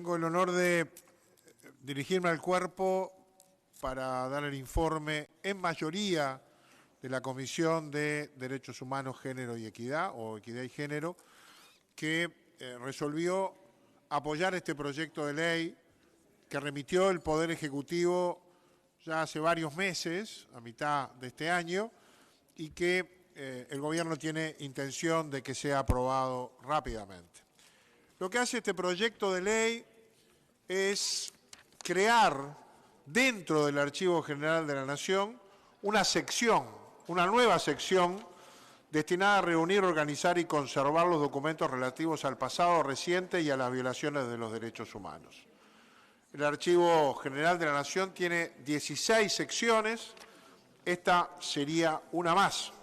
Tengo el honor de dirigirme al cuerpo para dar el informe en mayoría de la Comisión de Derechos Humanos, Género y Equidad, o Equidad y Género, que resolvió apoyar este proyecto de ley que remitió el Poder Ejecutivo ya hace varios meses, a mitad de este año, y que el Gobierno tiene intención de que sea aprobado rápidamente. Lo que hace este proyecto de ley es crear dentro del Archivo General de la Nación una sección, una nueva sección destinada a reunir, organizar y conservar los documentos relativos al pasado reciente y a las violaciones de los derechos humanos. El Archivo General de la Nación tiene 16 secciones, esta sería una más.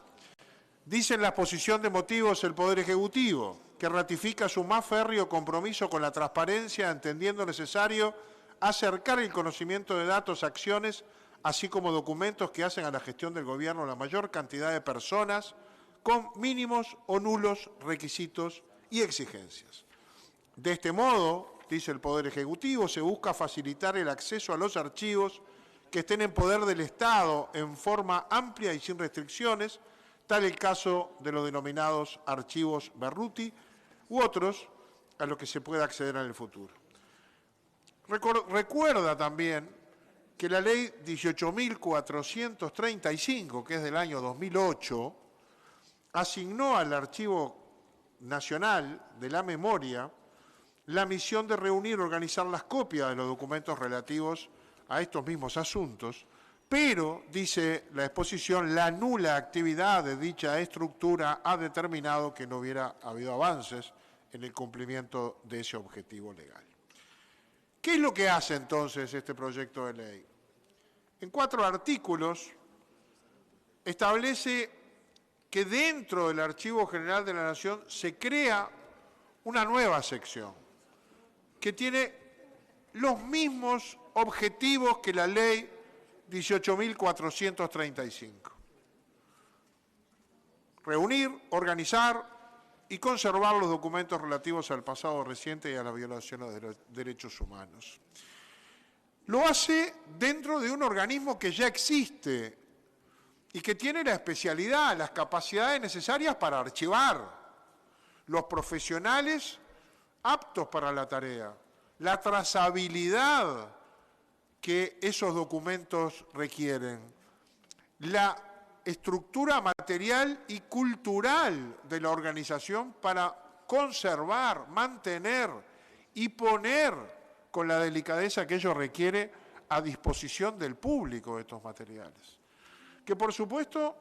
Dice en la exposición de motivos el Poder Ejecutivo que ratifica su más férreo compromiso con la transparencia, entendiendo necesario acercar el conocimiento de datos, acciones, así como documentos que hacen a la gestión del Gobierno la mayor cantidad de personas con mínimos o nulos requisitos y exigencias. De este modo, dice el Poder Ejecutivo, se busca facilitar el acceso a los archivos que estén en poder del Estado en forma amplia y sin restricciones, tal el caso de los denominados archivos Berruti u otros a los que se pueda acceder en el futuro. Recuerda también que la ley 18.435, que es del año 2008, asignó al Archivo Nacional de la Memoria la misión de reunir y organizar las copias de los documentos relativos a estos mismos asuntos, pero, dice la exposición, la nula actividad de dicha estructura ha determinado que no hubiera habido avances en el cumplimiento de ese objetivo legal. ¿Qué es lo que hace entonces este proyecto de ley? En 4 artículos establece que dentro del Archivo General de la Nación se crea una nueva sección que tiene los mismos objetivos que la ley 18.435. Reunir, organizar y conservar los documentos relativos al pasado reciente y a las violaciones de los derechos humanos. Lo hace dentro de un organismo que ya existe y que tiene la especialidad, las capacidades necesarias para archivar, los profesionales aptos para la tarea, la trazabilidad que esos documentos requieren, la estructura material y cultural de la organización para conservar, mantener y poner con la delicadeza que ello requiere a disposición del público estos materiales. Que por supuesto,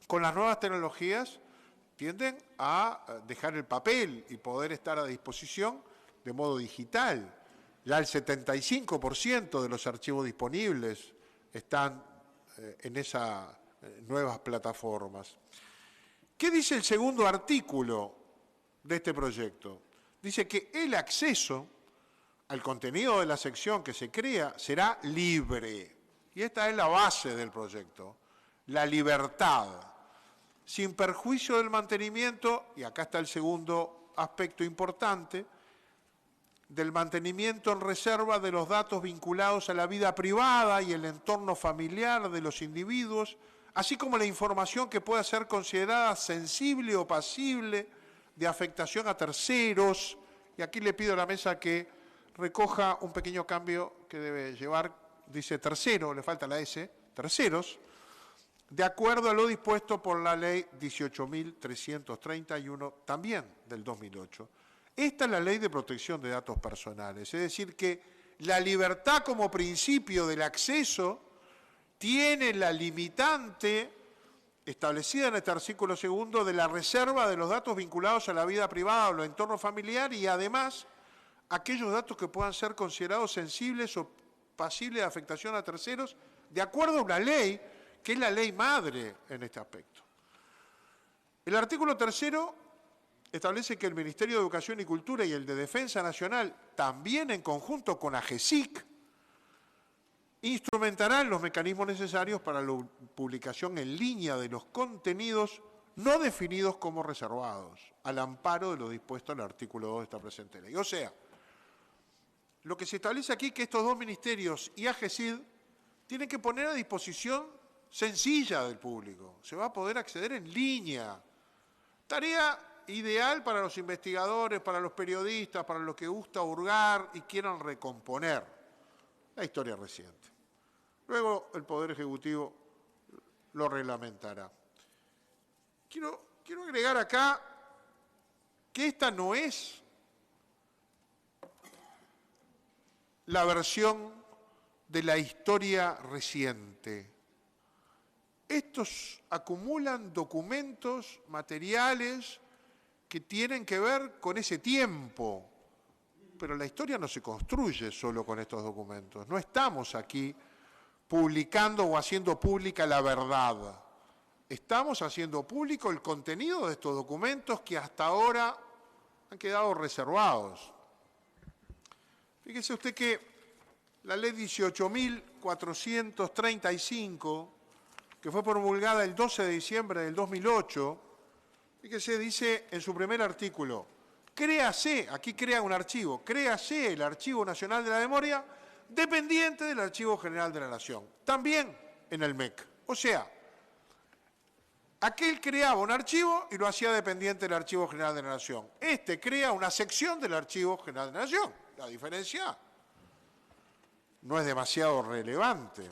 con las nuevas tecnologías, tienden a dejar el papel y poder estar a disposición de modo digital. Ya el 75% de los archivos disponibles están en esas nuevas plataformas. ¿Qué dice el segundo artículo de este proyecto? Dice que el acceso al contenido de la sección que se crea será libre. Y esta es la base del proyecto, la libertad, sin perjuicio del mantenimiento, y acá está el segundo aspecto importante, del mantenimiento en reserva de los datos vinculados a la vida privada y el entorno familiar de los individuos, así como la información que pueda ser considerada sensible o pasible de afectación a terceros. Y aquí le pido a la mesa que recoja un pequeño cambio que debe llevar, dice tercero, le falta la S, terceros, de acuerdo a lo dispuesto por la ley 18.331, también del 2008. Esta es la Ley de Protección de Datos Personales, es decir, que la libertad como principio del acceso tiene la limitante establecida en este artículo segundo de la reserva de los datos vinculados a la vida privada o al entorno familiar y además aquellos datos que puedan ser considerados sensibles o pasibles de afectación a terceros, de acuerdo a una ley que es la ley madre en este aspecto. El artículo tercero establece que el Ministerio de Educación y Cultura y el de Defensa Nacional, también en conjunto con AGESIC, instrumentarán los mecanismos necesarios para la publicación en línea de los contenidos no definidos como reservados, al amparo de lo dispuesto en el artículo 2 de esta presente ley. O sea, lo que se establece aquí es que estos dos ministerios y AGESID tienen que poner a disposición sencilla del público. Se va a poder acceder en línea. Tarea ideal para los investigadores, para los periodistas, para los que gusta hurgar y quieran recomponer la historia reciente. Luego el Poder Ejecutivo lo reglamentará. Quiero agregar acá que esta no es la versión de la historia reciente. Estos acumulan documentos, materiales que tienen que ver con ese tiempo, pero la historia no se construye solo con estos documentos. No estamos aquí publicando o haciendo pública la verdad. Estamos haciendo público el contenido de estos documentos que hasta ahora han quedado reservados. Fíjese usted que la ley 18.435, que fue promulgada el 12 de diciembre del 2008, fíjese, dice en su primer artículo, créase, aquí crea un archivo, créase el Archivo Nacional de la Memoria, dependiente del Archivo General de la Nación, también en el MEC. O sea, aquel creaba un archivo y lo hacía dependiente del Archivo General de la Nación. Este crea una sección del Archivo General de la Nación. La diferencia no es demasiado relevante.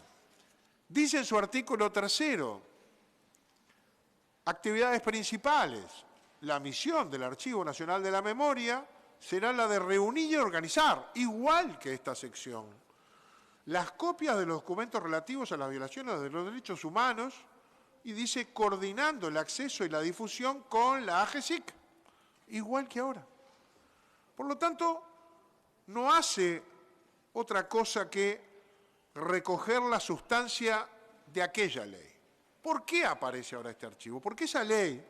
Dice en su artículo 3, actividades principales. La misión del Archivo Nacional de la Memoria será la de reunir y organizar, igual que esta sección, las copias de los documentos relativos a las violaciones de los derechos humanos y dice coordinando el acceso y la difusión con la AGESIC, igual que ahora. Por lo tanto, no hace otra cosa que recoger la sustancia de aquella ley. ¿Por qué aparece ahora este archivo? Porque esa ley,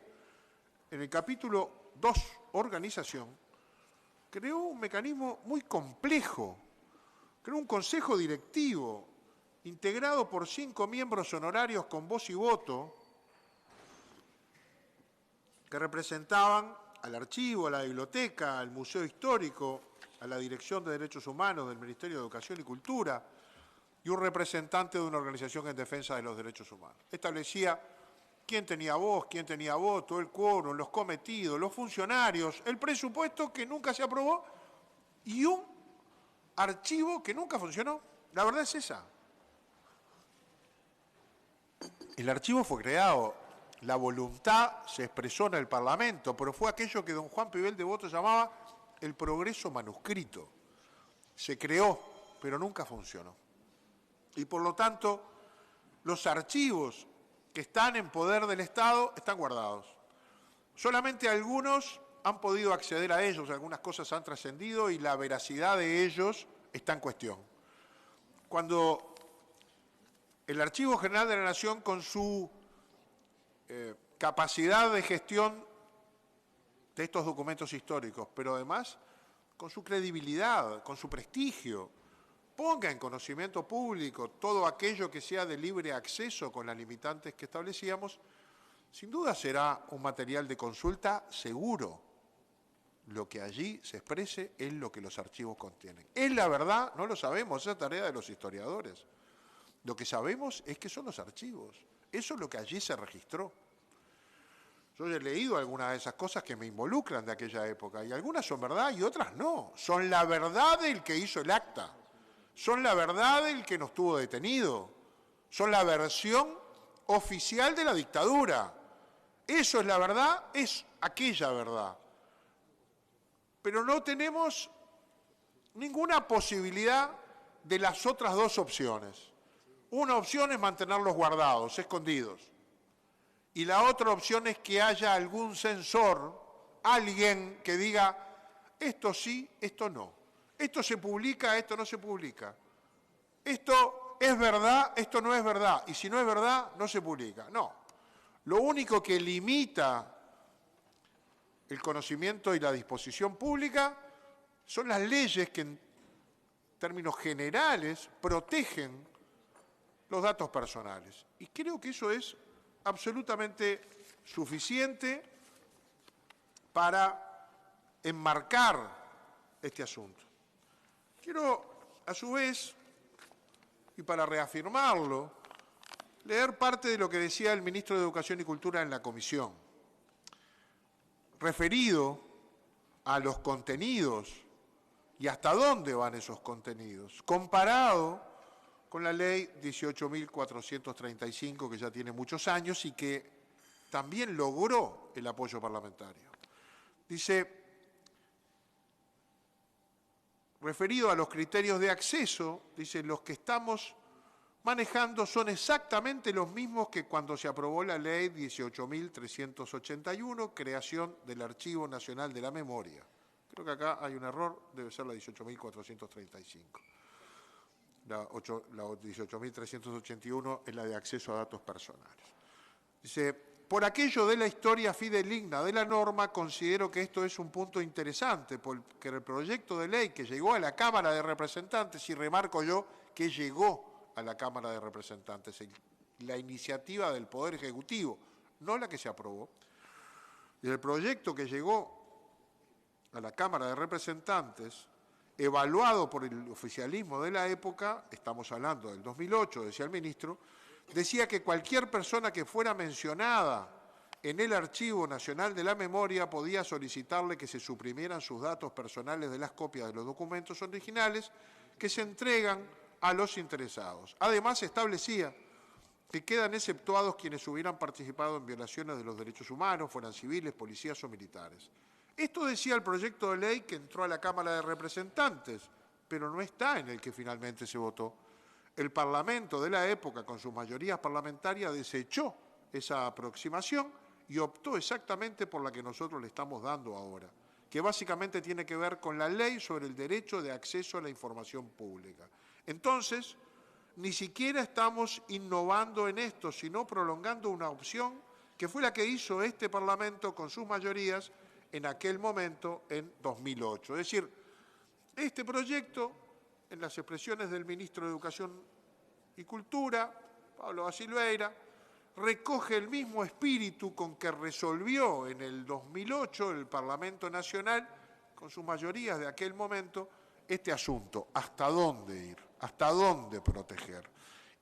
en el capítulo 2, organización, creó un mecanismo muy complejo, creó un consejo directivo integrado por 5 miembros honorarios con voz y voto que representaban al archivo, a la biblioteca, al Museo Histórico, a la Dirección de Derechos Humanos del Ministerio de Educación y Cultura y un representante de una organización en defensa de los derechos humanos. Establecía quién tenía voz, quién tenía voto, el quórum, los cometidos, los funcionarios, el presupuesto que nunca se aprobó y un archivo que nunca funcionó. La verdad es esa. El archivo fue creado, la voluntad se expresó en el Parlamento, pero fue aquello que don Juan Pibel Devoto llamaba el progreso manuscrito. Se creó, pero nunca funcionó. Y por lo tanto, los archivos que están en poder del Estado están guardados. Solamente algunos han podido acceder a ellos, algunas cosas han trascendido y la veracidad de ellos está en cuestión. Cuando el Archivo General de la Nación, con su capacidad de gestión de estos documentos históricos, pero además con su credibilidad, con su prestigio, ponga en conocimiento público todo aquello que sea de libre acceso con las limitantes que establecíamos, sin duda será un material de consulta seguro. Lo que allí se exprese es lo que los archivos contienen. ¿Es la verdad? No lo sabemos, esa es tarea de los historiadores. Lo que sabemos es que son los archivos. Eso es lo que allí se registró. Yo he leído algunas de esas cosas que me involucran de aquella época, y algunas son verdad y otras no. Son la verdad del que hizo el acta. Son la verdad del que no estuvo detenido. Son la versión oficial de la dictadura. Eso es la verdad, es aquella verdad. Pero no tenemos ninguna posibilidad de las otras dos opciones. Una opción es mantenerlos guardados, escondidos. Y la otra opción es que haya algún censor, alguien que diga, esto sí, esto no. Esto se publica, esto no se publica. Esto es verdad, esto no es verdad. Y si no es verdad, no se publica. No. Lo único que limita el conocimiento y la disposición pública son las leyes que en términos generales protegen los datos personales. Y creo que eso es absolutamente suficiente para enmarcar este asunto. Quiero, a su vez, y para reafirmarlo, leer parte de lo que decía el ministro de Educación y Cultura en la comisión, referido a los contenidos y hasta dónde van esos contenidos, comparado con la ley 18.435, que ya tiene muchos años y que también logró el apoyo parlamentario. Dice, referido a los criterios de acceso, dice, los que estamos manejando son exactamente los mismos que cuando se aprobó la ley 18.381, creación del Archivo Nacional de la Memoria. Creo que acá hay un error, debe ser la 18.435. La 18.381 es la de acceso a datos personales. Dice, por aquello de la historia fideligna de la norma, considero que esto es un punto interesante, porque el proyecto de ley que llegó a la Cámara de Representantes, y remarco yo que llegó a la Cámara de Representantes, la iniciativa del Poder Ejecutivo, no la que se aprobó, y el proyecto que llegó a la Cámara de Representantes, evaluado por el oficialismo de la época, estamos hablando del 2008, decía el ministro, decía que cualquier persona que fuera mencionada en el Archivo Nacional de la Memoria podía solicitarle que se suprimieran sus datos personales de las copias de los documentos originales que se entregan a los interesados. Además, establecía que quedan exceptuados quienes hubieran participado en violaciones de los derechos humanos, fueran civiles, policías o militares. Esto decía el proyecto de ley que entró a la Cámara de Representantes, pero no está en el que finalmente se votó. El Parlamento de la época, con sus mayorías parlamentarias, desechó esa aproximación y optó exactamente por la que nosotros le estamos dando ahora, que básicamente tiene que ver con la ley sobre el derecho de acceso a la información pública. Entonces, ni siquiera estamos innovando en esto, sino prolongando una opción que fue la que hizo este Parlamento con sus mayorías en aquel momento, en 2008. Es decir, este proyecto, en las expresiones del ministro de Educación y Cultura, Pablo Silveira, recoge el mismo espíritu con que resolvió en el 2008 el Parlamento Nacional, con sus mayorías de aquel momento, este asunto, hasta dónde ir, hasta dónde proteger.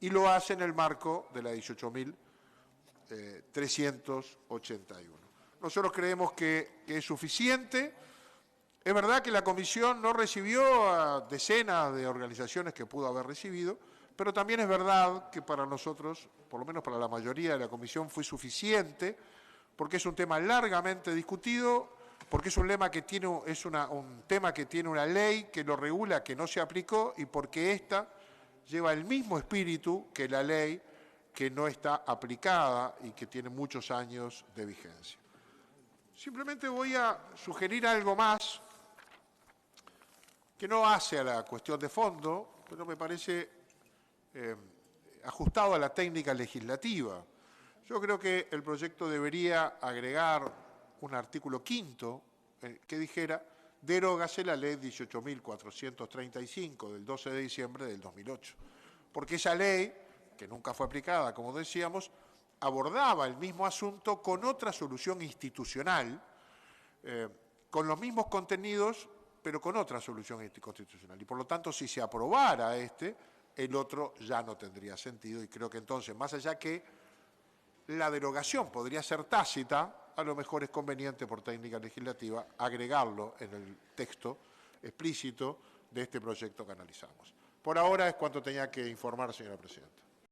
Y lo hace en el marco de la 18.381. Nosotros creemos que es suficiente. Es verdad que la comisión no recibió a decenas de organizaciones que pudo haber recibido, pero también es verdad que para nosotros, por lo menos para la mayoría de la comisión, fue suficiente, porque es un tema largamente discutido, porque es un tema que tiene una ley que lo regula, que no se aplicó, y porque esta lleva el mismo espíritu que la ley que no está aplicada y que tiene muchos años de vigencia. Simplemente voy a sugerir algo más que no hace a la cuestión de fondo, pero me parece ajustado a la técnica legislativa. Yo creo que el proyecto debería agregar un artículo quinto que dijera: derógase la ley 18.435 del 12 de diciembre del 2008. Porque esa ley, que nunca fue aplicada, como decíamos, abordaba el mismo asunto con otra solución institucional, con los mismos contenidos, pero con otra solución constitucional. Y por lo tanto, si se aprobara el otro ya no tendría sentido. Y creo que entonces, más allá que la derogación podría ser tácita, a lo mejor es conveniente por técnica legislativa agregarlo en el texto explícito de este proyecto que analizamos. Por ahora es cuanto tenía que informar, señora presidenta.